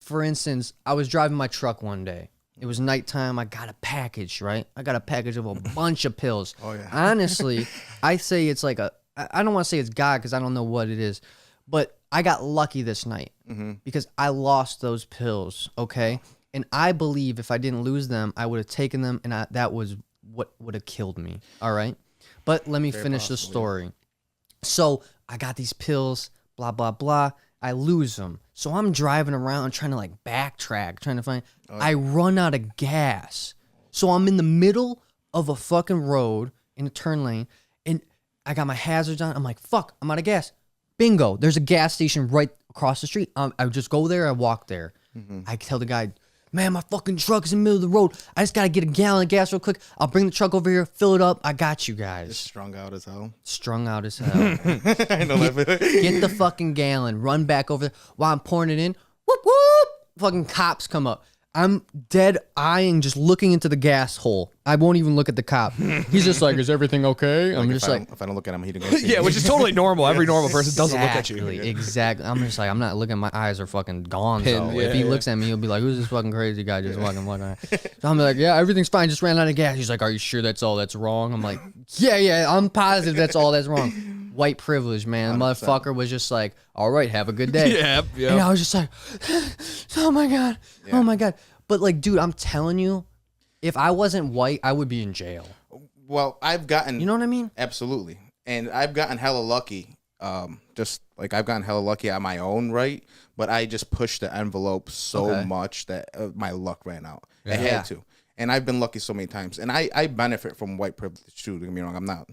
for instance, I was driving my truck one day. It was nighttime. I got a package, right? I got a package of a bunch of pills. Oh, yeah. Honestly, I say it's like I don't want to say it's God because I don't know what it is, but I got lucky this night because I lost those pills, okay? And I believe if I didn't lose them, I would have taken them, and that was what would have killed me, all right? But let me finish the story. So I got these pills, blah, blah, blah. I lose them. So I'm driving around trying to like backtrack, trying to find. I run out of gas. So I'm in the middle of a fucking road in a turn lane, and I got my hazards on. I'm like, fuck, I'm out of gas. Bingo. There's a gas station right across the street. I just go there. I walk there. I tell the guy, man, my fucking truck is in the middle of the road. I just got to get a gallon of gas real quick. I'll bring the truck over here, fill it up. I got you guys. Just strung out as hell. Strung out as hell. I know that. Get the fucking gallon. Run back over there. While I'm pouring it in, whoop, whoop. Fucking cops come up. I'm dead eyeing, just looking into the gas hole. I won't even look at the cop. He's just like, is everything okay? I'm just like, if I don't look at him, he didn't go see Yeah, which is totally normal. Every normal person doesn't look at you. Exactly. I'm just like, I'm not looking. My eyes are fucking gone. So if he looks at me, he'll be like, who's this fucking crazy guy just walking? So I'm like, yeah, everything's fine. Just ran out of gas. He's like, are you sure that's all that's wrong? I'm like, yeah, I'm positive that's all that's wrong. White privilege, man. 100%. Motherfucker was just like, all right, have a good day. Yep. And I was just like, oh my God. Oh my God. But like, dude, I'm telling you, if I wasn't white, I would be in jail. Well, I've gotten... You know what I mean? Absolutely. And I've gotten hella lucky. Just like I've gotten hella lucky at my own right, but I just pushed the envelope so much that my luck ran out. I had to. And I've been lucky so many times. And I benefit from white privilege too. Don't get me wrong. I'm not,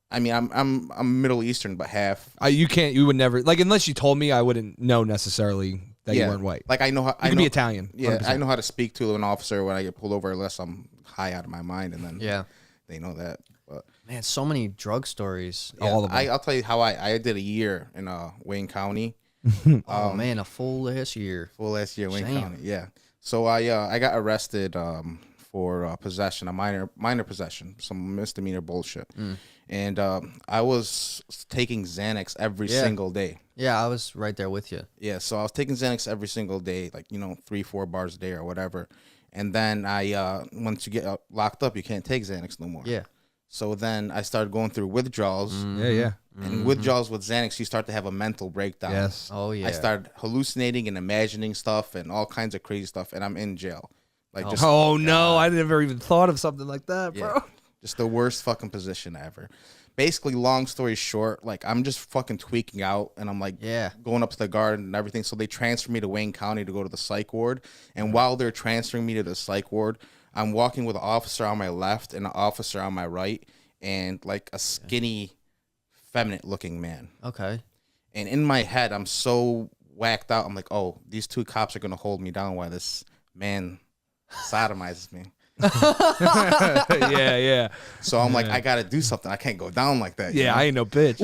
I mean, I'm Middle Eastern, but half. You would never, like, unless you told me, I wouldn't know necessarily that you weren't white. Like I know how you could be Italian. 100%. Yeah, I know how to speak to an officer when I get pulled over, unless I'm high out of my mind, and then they know that. But man, so many drug stories. Yeah, all of them. I'll tell you how I did a year in Wayne County. Oh man, a full ass year. Full ass year, Wayne County. Yeah. So I got arrested for possession, a minor possession, some misdemeanor bullshit. And I was taking Xanax every single day. Yeah, I was right there with you. Yeah, so I was taking Xanax every single day, like, 3-4 bars a day or whatever. And then once you get locked up, you can't take Xanax no more. Yeah. So then I started going through withdrawals. And withdrawals with Xanax, you start to have a mental breakdown. Yes. Oh, yeah. I started hallucinating and imagining stuff and all kinds of crazy stuff, and I'm in jail. Like, no, I never even thought of something like that, bro. Yeah. Just the worst fucking position ever. Basically, long story short, like, I'm just fucking tweaking out, and I'm like going up to the guard and everything. So they transfer me to Wayne County to go to the psych ward. And while they're transferring me to the psych ward, I'm walking with an officer on my left and an officer on my right, and like a skinny, feminine looking man. Okay. And in my head, I'm so whacked out. I'm like, oh, these two cops are gonna hold me down while this man sodomizes me. Yeah. So I'm like, I gotta do something. I can't go down like that. Yeah, I ain't no bitch.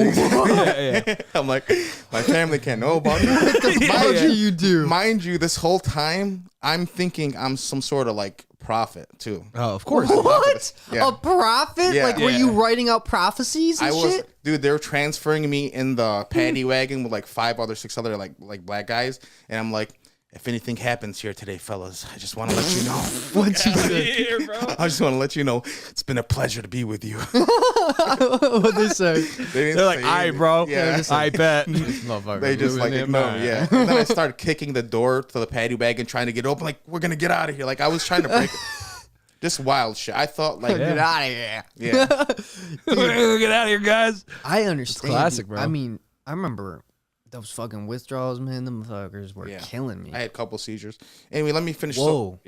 I'm like, my family can't know about it. Mind you, this whole time I'm thinking I'm some sort of like prophet too. Oh, of course. What? Yeah. A prophet? Yeah. Like, were you writing out prophecies and shit? Dude, they were transferring me in the paddy wagon with like 6 other like black guys, and I'm like, if anything happens here today, fellas, I just want to let you know. What you said? I just want to let you know it's been a pleasure to be with you. What'd they say? They're like, all right, bro. Yeah. I bet. They just like, no, yeah. And then I started kicking the door to the paddy wagon, trying to get open. Like, we're going to get out of here. Like, I was trying to break it. Just wild shit. I thought, like, get out of here. Yeah. Get out of here, guys. I understand. It's classic, bro. I mean, I remember those fucking withdrawals, man. Them fuckers were killing me. I had a couple seizures. Anyway, let me finish. Whoa.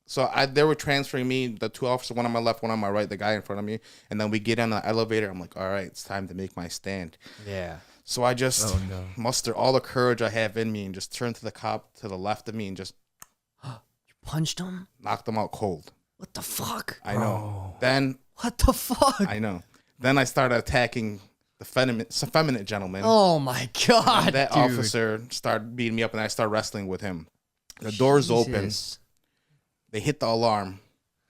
So they were transferring me, the two officers, one on my left, one on my right, the guy in front of me. And then we get on the elevator. I'm like, all right, it's time to make my stand. Yeah. So I just muster all the courage I have in me and just turn to the cop to the left of me and just you punched him? Knocked him out cold. What the fuck? I know. Then what the fuck? I know. Then I started attacking the feminine gentleman. Oh my god! And that officer started beating me up, and I started wrestling with him. The doors open. They hit the alarm.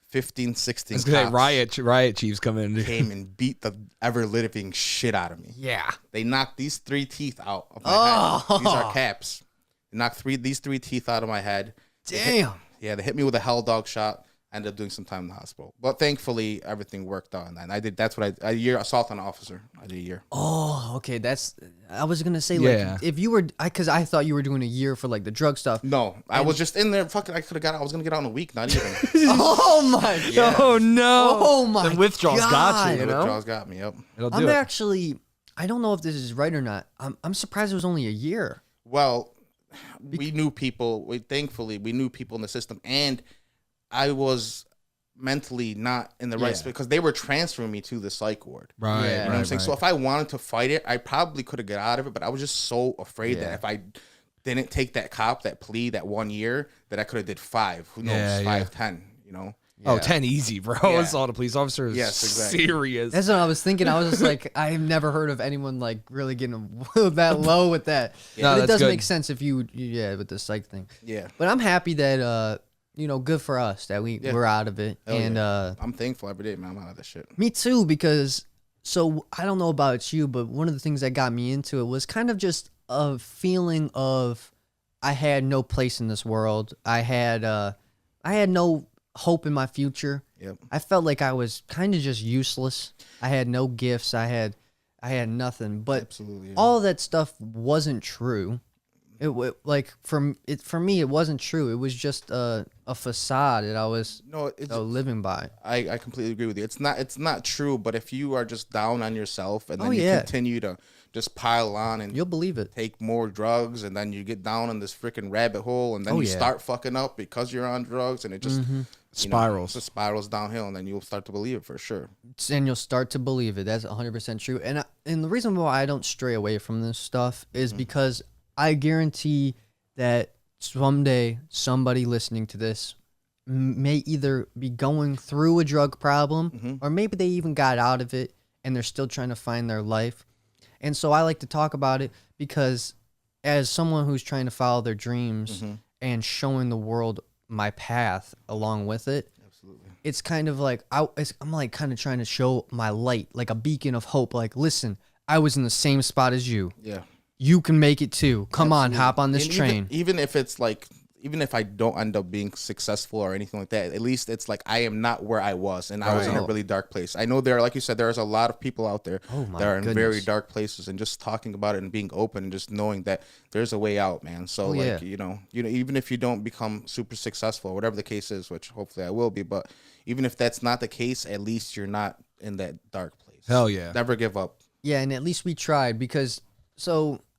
15, 16 cops. Riot chiefs come in. Came and beat the ever-living shit out of me. Yeah. They knocked these 3 teeth out of my head. These are caps. knocked these three teeth out of my head. Damn. They hit me with a hell dog shot. I ended up doing some time in the hospital, but thankfully everything worked out. And I did. That's what a year assault on an officer. I did a year. Oh, okay. I was gonna say like if you were, because I thought you were doing a year for like the drug stuff. No, I was just in there. Fucking, I could have got out. I was gonna get out in a week. Not even. Oh my. Yeah. Oh no. Oh my. The withdrawals got you. The withdrawals got me. Yep. I'm actually. I don't know if this is right or not. I'm surprised it was only a year. Well, we knew people. Thankfully, we knew people in the system, and I was mentally not in the right space because they were transferring me to the psych ward. Right. Yeah. You know what I'm saying? So if I wanted to fight it, I probably could have got out of it, but I was just so afraid that if I didn't take that plea, that 1 year, that I could have did 5. Who knows? 5, 10, you know? Yeah. Oh, 10 easy, bro. Yeah. Assault a police officer is exactly. serious. That's what I was thinking. I was just like, I've never heard of anyone like really getting that low with that. No, but it does good. make sense if you with the psych thing. Yeah. But I'm happy that good for us that we're out of it. Hell and I'm thankful every day, man. I'm out of this shit. Me too, because I don't know about you, but one of the things that got me into it was kind of just a feeling of I had no place in this world. I had no hope in my future. Yep. I felt like I was kind of just useless. I had no gifts. I had nothing. But absolutely, all that stuff wasn't true. For me, it wasn't true. It was just a facade that I was living by. I completely agree with you. It's not true. But if you are just down on yourself and then you continue to just pile on and you'll believe it, take more drugs, and then you get down in this freaking rabbit hole, and then you start fucking up because you're on drugs, and it just spirals. It spirals downhill, and then you'll start to believe it for sure. And you'll start to believe it. That's 100% true. And the reason why I don't stray away from this stuff is because I guarantee that someday somebody listening to this may either be going through a drug problem or maybe they even got out of it and they're still trying to find their life. And so I like to talk about it because as someone who's trying to follow their dreams and showing the world my path along with it, it's kind of like I'm like kind of trying to show my light, like a beacon of hope. Like, listen, I was in the same spot as you. Yeah. You can make it too. Come on, hop on this train. Even if it's like, even if I don't end up being successful or anything like that, at least it's like I am not where I was, and I was in a really dark place. I know like you said, there's a lot of people out there that are in very dark places, and just talking about it and being open and just knowing that there's a way out, man. So you know, even if you don't become super successful, whatever the case is, which hopefully I will be, but even if that's not the case, at least you're not in that dark place. Hell yeah. Never give up. Yeah, and at least we tried because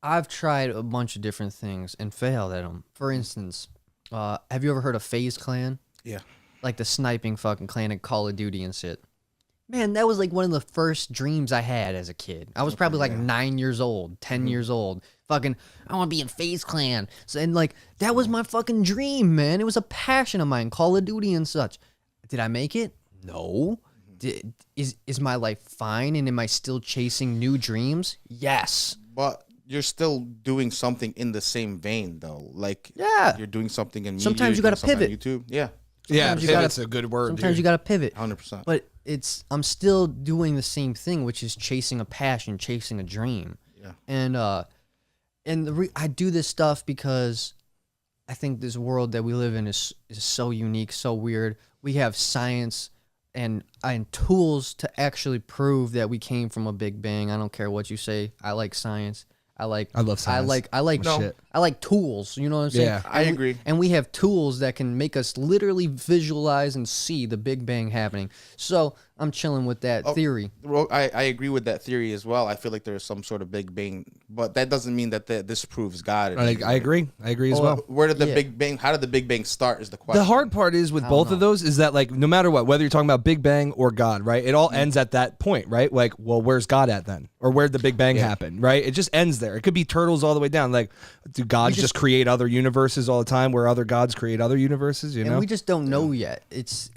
I've tried a bunch of different things and failed at them. For instance, have you ever heard of FaZe Clan? Yeah. Like the sniping fucking clan in Call of Duty and shit. Man, that was like one of the first dreams I had as a kid. I was probably like 9 years old, 10 years old. Fucking, I want to be in FaZe Clan. So, and like, that was my fucking dream, man. It was a passion of mine, Call of Duty and such. Did I make it? No. Is my life fine, and am I still chasing new dreams? Yes. But you're still doing something in the same vein, though. Like, you're doing something in media. Sometimes you got to pivot. On YouTube. Yeah. Sometimes pivot's a good word. Sometimes you got to pivot. 100%. But I'm still doing the same thing, which is chasing a passion, chasing a dream. Yeah. And I do this stuff because I think this world that we live in is so unique, so weird. We have science and tools to actually prove that we came from a Big Bang. I don't care what you say. I like science. I love science. I like tools. You know what I'm saying? Yeah, I agree. And we have tools that can make us literally visualize and see the Big Bang happening. So I'm chilling with that theory. Well, I agree with that theory as well. I feel like there's some sort of Big Bang, but that doesn't mean that this proves God. I agree. I agree as well. Where did the Big Bang? How did the Big Bang start? Is the question. The hard part is with both of those is that like no matter what, whether you're talking about Big Bang or God, right? It all ends at that point, right? Like, well, where's God at then, or where'd the Big Bang happen, right? It just ends there. It could be turtles all the way down. Like, do gods just create other universes all the time, where other gods create other universes? You know, and we just don't know yet. It's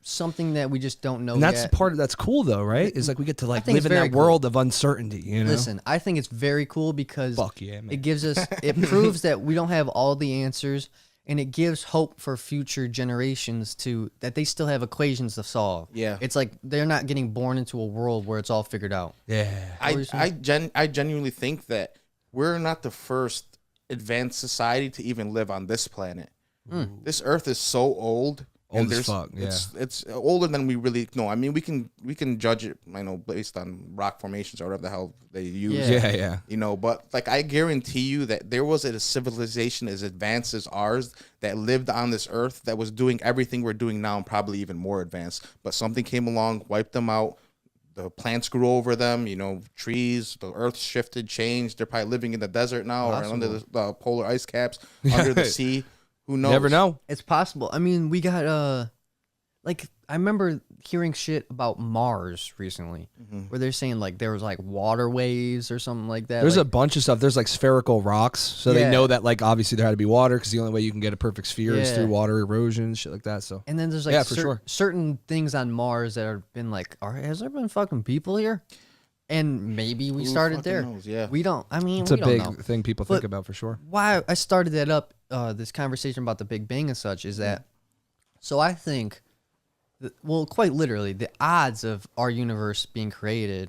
something that we just don't know. And that's the part that's cool though, right? Is like we get to like live in that cool. world of uncertainty. You know, listen, I think it's very cool because fuck yeah, man. It gives us, it proves that we don't have all the answers, and it gives hope for future generations that they still have equations to solve. Yeah, it's like they're not getting born into a world where it's all figured out. Yeah, I genuinely think that we're not the first advanced society to even live on this planet. This Earth is so old. Old as fuck. Yeah. It's older than we really know. I mean, we can judge it, I know, based on rock formations or whatever the hell they use. Yeah. You know, but like I guarantee you that there was a civilization as advanced as ours that lived on this Earth that was doing everything we're doing now and probably even more advanced. But something came along, wiped them out. The plants grew over them, you know, trees, the Earth shifted, changed. They're probably living in the desert now or under the polar ice caps, under the sea. Who knows? Never know. It's possible. I mean, we got like I remember hearing shit about Mars recently, where they're saying like there was like waterways or something like that. There's like, a bunch of stuff. There's like spherical rocks, so they know that like obviously there had to be water because the only way you can get a perfect sphere is through water erosion, shit like that. So and then there's like certain things on Mars that have been like, has there been fucking people here? And maybe we started there. Knows? Yeah, we don't. I mean, it's a big thing people think about for sure. Why I started that up, this conversation about the Big Bang and such, is that. So I think, well, quite literally, the odds of our universe being created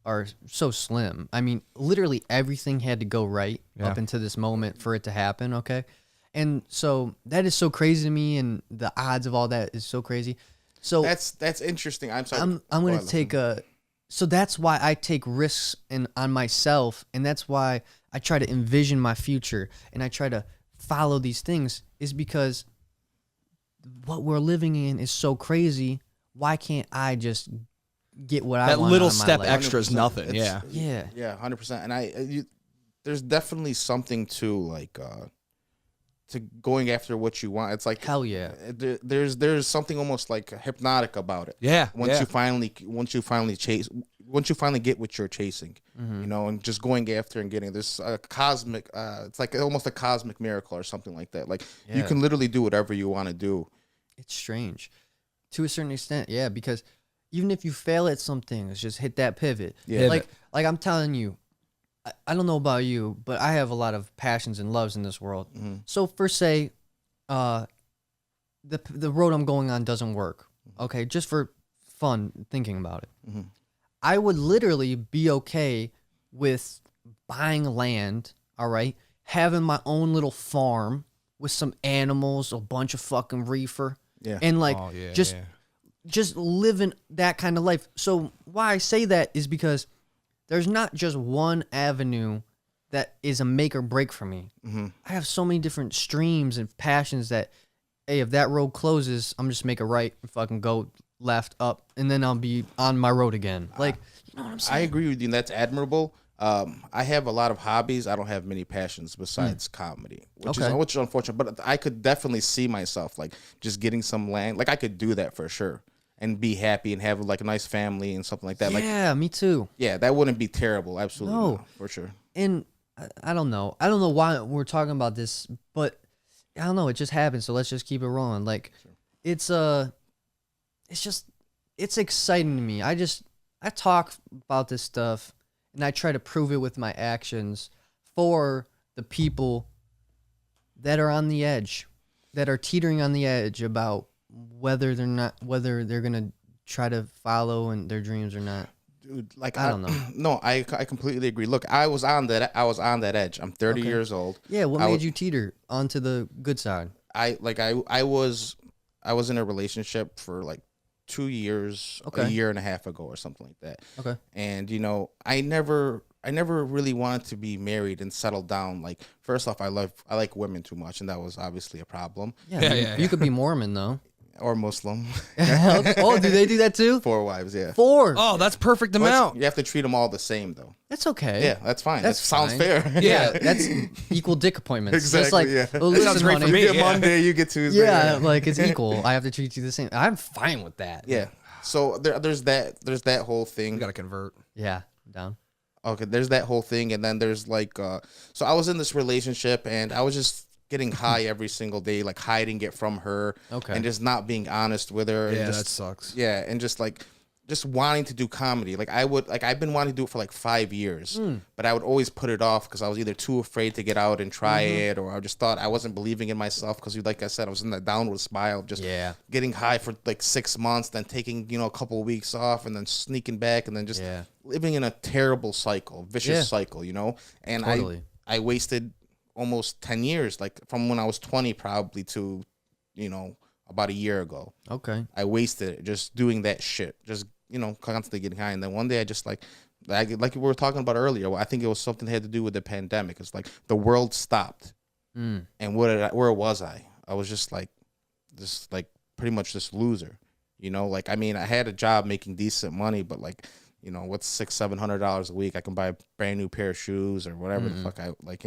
are so slim. I mean, literally everything had to go right up until this moment for it to happen. Okay, and so that is so crazy to me, and the odds of all that is so crazy. So that's interesting. I'm sorry. I'm going to take a. So that's why I take risks on myself, and that's why I try to envision my future, and I try to follow these things, is because what we're living in is so crazy. Why can't I just get what I want? That little out of my step life? extra is nothing. Yeah, 100%. And there's definitely something to like to going after what you want. It's like hell yeah. There's something almost like hypnotic about it. Yeah. Once you finally get what you're chasing, you know, and just going after and getting this cosmic. It's like almost a cosmic miracle or something like that. Like you can literally do whatever you want to do. It's strange, to a certain extent, yeah. Because even if you fail at some things, just hit that pivot. Yeah. Like I'm telling you. I don't know about you, but I have a lot of passions and loves in this world. So for say, the road I'm going on doesn't work. Okay, just for fun thinking about it. I would literally be okay with buying land, all right, having my own little farm with some animals, a bunch of fucking reefer, and like just living that kind of life. So why I say that is because there's not just one avenue that is a make or break for me. I have so many different streams and passions that, hey, if that road closes, I'm just make a right and fucking go left, up, and then I'll be on my road again. Like, you know what I'm saying? I agree with you, and that's admirable. I have a lot of hobbies. I don't have many passions besides comedy, which is unfortunate. But I could definitely see myself like just getting some land. Like I could do that for sure. And be happy and have like a nice family and something like that. Yeah, me too. Yeah, that wouldn't be terrible. Absolutely, no, for sure. And I don't know. I don't know why we're talking about this, but I don't know. It just happened, so let's just keep it rolling. Like, it's exciting to me. I talk about this stuff, and I try to prove it with my actions for the people that are on the edge, that are teetering on the edge about whether they're gonna try to follow in their dreams or not. Dude, like I don't know. No, I completely agree. Look, I was on that edge. I'm 30 years old. Yeah, what made you teeter onto the good side? I was in a relationship for like 2 years, a year and a half ago or something like that. Okay. And you know, I never really wanted to be married and settle down. Like, first off, I like women too much, and that was obviously a problem. Yeah. You could be Mormon though. Or Muslim. Oh, do they do that too? 4 wives, yeah. 4. Oh, that's perfect amount. You have to treat them all the same, though. That's okay. Yeah, that's fine. That sounds fair. Yeah, that's equal dick appointments. Exactly. Just like, well, that sounds great for me. You get Monday, you get Tuesday. Yeah, like it's equal. I have to treat you the same. I'm fine with that. Yeah. So there's that whole thing. You gotta convert. Yeah, down. Okay, there's that whole thing, and then there's like, so I was in this relationship, and I was just getting high every single day, like hiding it from her, and just not being honest with her. Yeah, and just, that sucks. Yeah, and just wanting to do comedy. Like I've been wanting to do it for like 5 years, but I would always put it off because I was either too afraid to get out and try it, or I just thought I wasn't believing in myself because, like I said, I was in that downward spiral, just getting high for like 6 months, then taking a couple of weeks off, and then sneaking back, and then just living in a terrible cycle, vicious cycle, And totally. I wasted almost 10 years, like from when I was 20 probably to, about a year ago. Okay. I wasted it just doing that shit, just, constantly getting high. And then one day I just like we were talking about earlier, I think it was something that had to do with the pandemic. It's like the world stopped. And where was I? I was just like pretty much this loser, like, I mean, I had a job making decent money, but like, what's $600-700 a week? I can buy a brand new pair of shoes or whatever the fuck I like,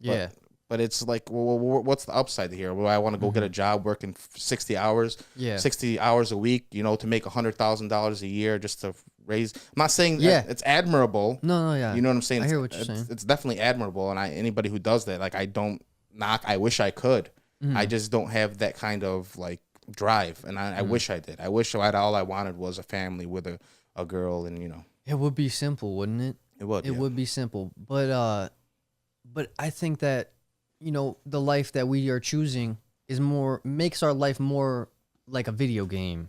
Yeah. But it's like, well, what's the upside here? Well, I want to go get a job working 60 hours, 60 hours a week, to make $100,000 a year just to raise. I'm not saying it's admirable. No, yeah. You know what I'm saying? I hear what you're saying. It's definitely admirable. And anybody who does that, like, I don't knock. I wish I could. I just don't have that kind of like drive. And I wish I did. I wish all I wanted was a family with a girl and, It would be simple, wouldn't it? It would. It would be simple. But I think that, the life that we are choosing makes our life more like a video game.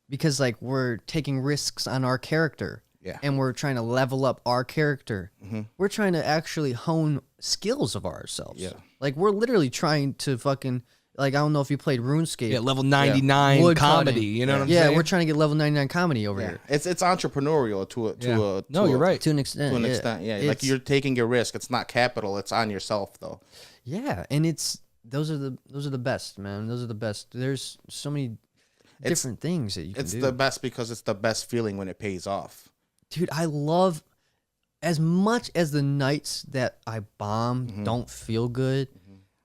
Because like we're taking risks on our character. Yeah. And we're trying to level up our character. We're trying to actually hone skills of ourselves. Yeah. Like we're literally trying to fucking, like, I don't know if you played RuneScape. Yeah, level 99 Wood comedy. cutting. You know what I'm saying? Yeah, we're trying to get level 99 comedy over here. It's entrepreneurial You're right. To an extent. To an extent, yeah. Like you're taking a risk. It's not capital. It's on yourself, though. Yeah, and those are the best, man. Those are the best. There's so many different things that you can do. It's the best because it's the best feeling when it pays off. Dude, I love, as much as the nights that I bomb don't feel good,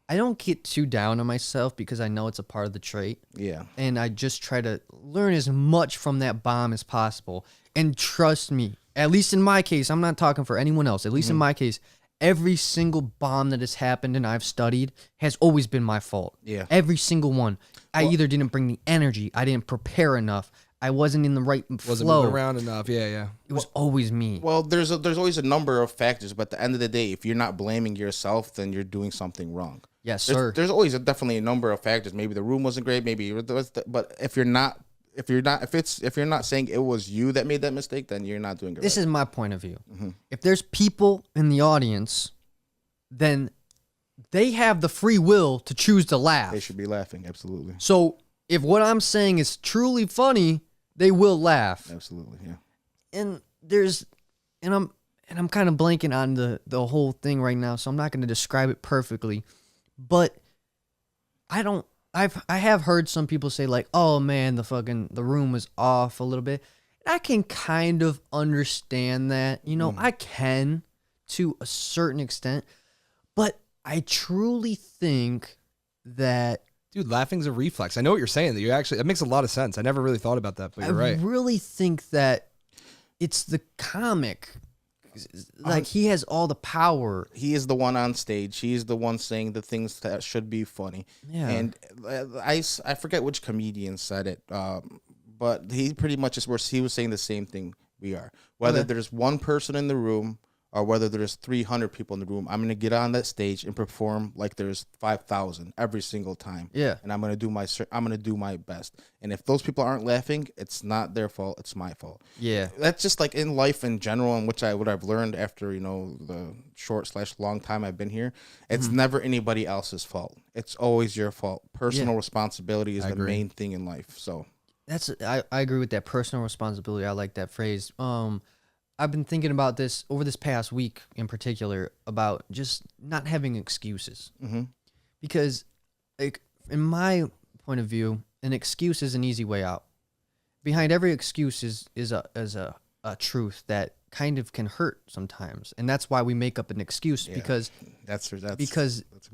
I don't get too down on myself because I know it's a part of the trait. Yeah. And I just try to learn as much from that bomb as possible. And trust me, at least in my case, I'm not talking for anyone else, at least in my case, every single bomb that has happened and I've studied has always been my fault. Yeah. Every single one. I either didn't bring the energy, I didn't prepare enough, I wasn't in the right flow. Wasn't moving around enough. Yeah. It was always me. Well, there's always a number of factors, but at the end of the day, if you're not blaming yourself, then you're doing something wrong. Yes, sir. There's always definitely a number of factors. Maybe the room wasn't great. Maybe but if you're not saying it was you that made that mistake, then you're not doing it. This is my point of view. If there's people in the audience, then they have the free will to choose to laugh. They should be laughing. Absolutely. So if what I'm saying is truly funny, they will laugh. Absolutely. Yeah. And I'm kind of blanking on the whole thing right now, so I'm not going to describe it perfectly. But I have heard some people say like, "Oh man, the room was off a little bit." And I can kind of understand that. I can to a certain extent, but I truly think that, dude, laughing's a reflex. I know what you're saying. That makes a lot of sense. I never really thought about that, but you're right. I really think that it's the comic. Like, he has all the power. He is the one on stage. He is the one saying the things that should be funny. Yeah. And I forget which comedian said it, but he pretty much he was saying the same thing we are. Whether there's one person in the room or whether there's 300 people in the room, I'm going to get on that stage and perform like there's 5,000 every single time. Yeah. And I'm going to do my best. And if those people aren't laughing, it's not their fault, it's my fault. Yeah. That's just like in life in general, and what I've learned after, the short/long time I've been here. It's never anybody else's fault. It's always your fault. Personal responsibility is the main thing in life. So I agree with that. Personal responsibility. I like that phrase. I've been thinking about this over this past week in particular about just not having excuses. Because, like, in my point of view, an excuse is an easy way out. Behind every excuse is a truth that kind of can hurt sometimes, and that's why we make up an excuse because that's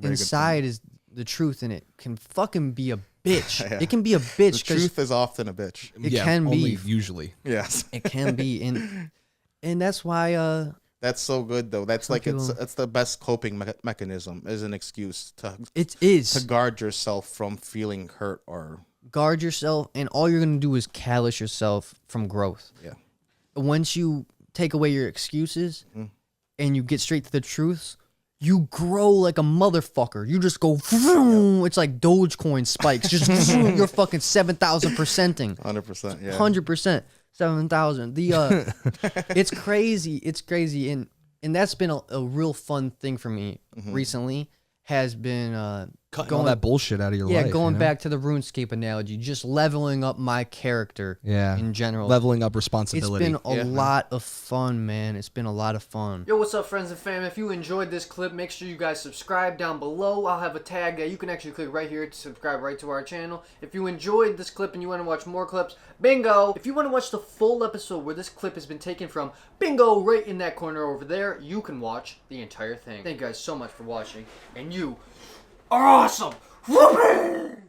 inside is the truth, and it can fucking be a bitch. Yeah. It can be a bitch. The truth is often a bitch. It can be usually. Yes, it can be, and that's why. That's so good though. That's like it's the best coping mechanism is an excuse to guard yourself from feeling hurt or guard yourself, and all you're gonna do is callous yourself from growth. Yeah. Once you take away your excuses and you get straight to the truths, you grow like a motherfucker. You just go. It's like Dogecoin spikes. Just you're fucking 7,000%ing. 100%. Yeah. 100%. 7,000. It's crazy. It's crazy. And and that's been a real fun thing for me recently. Has been cutting all that bullshit out of your life. Yeah, going back to the RuneScape analogy, just leveling up my character. Yeah, in general, leveling up responsibility. It's been a lot of fun, man. It's been a lot of fun. Yo, what's up, friends and fam? If you enjoyed this clip, make sure you guys subscribe down below. I'll have a tag that you can actually click right here to subscribe right to our channel. If you enjoyed this clip and you want to watch more clips, bingo. If you want to watch the full episode where this clip has been taken from, bingo, right in that corner over there, you can watch the entire thing. Thank you guys so much for watching, and you are awesome. Whoopee!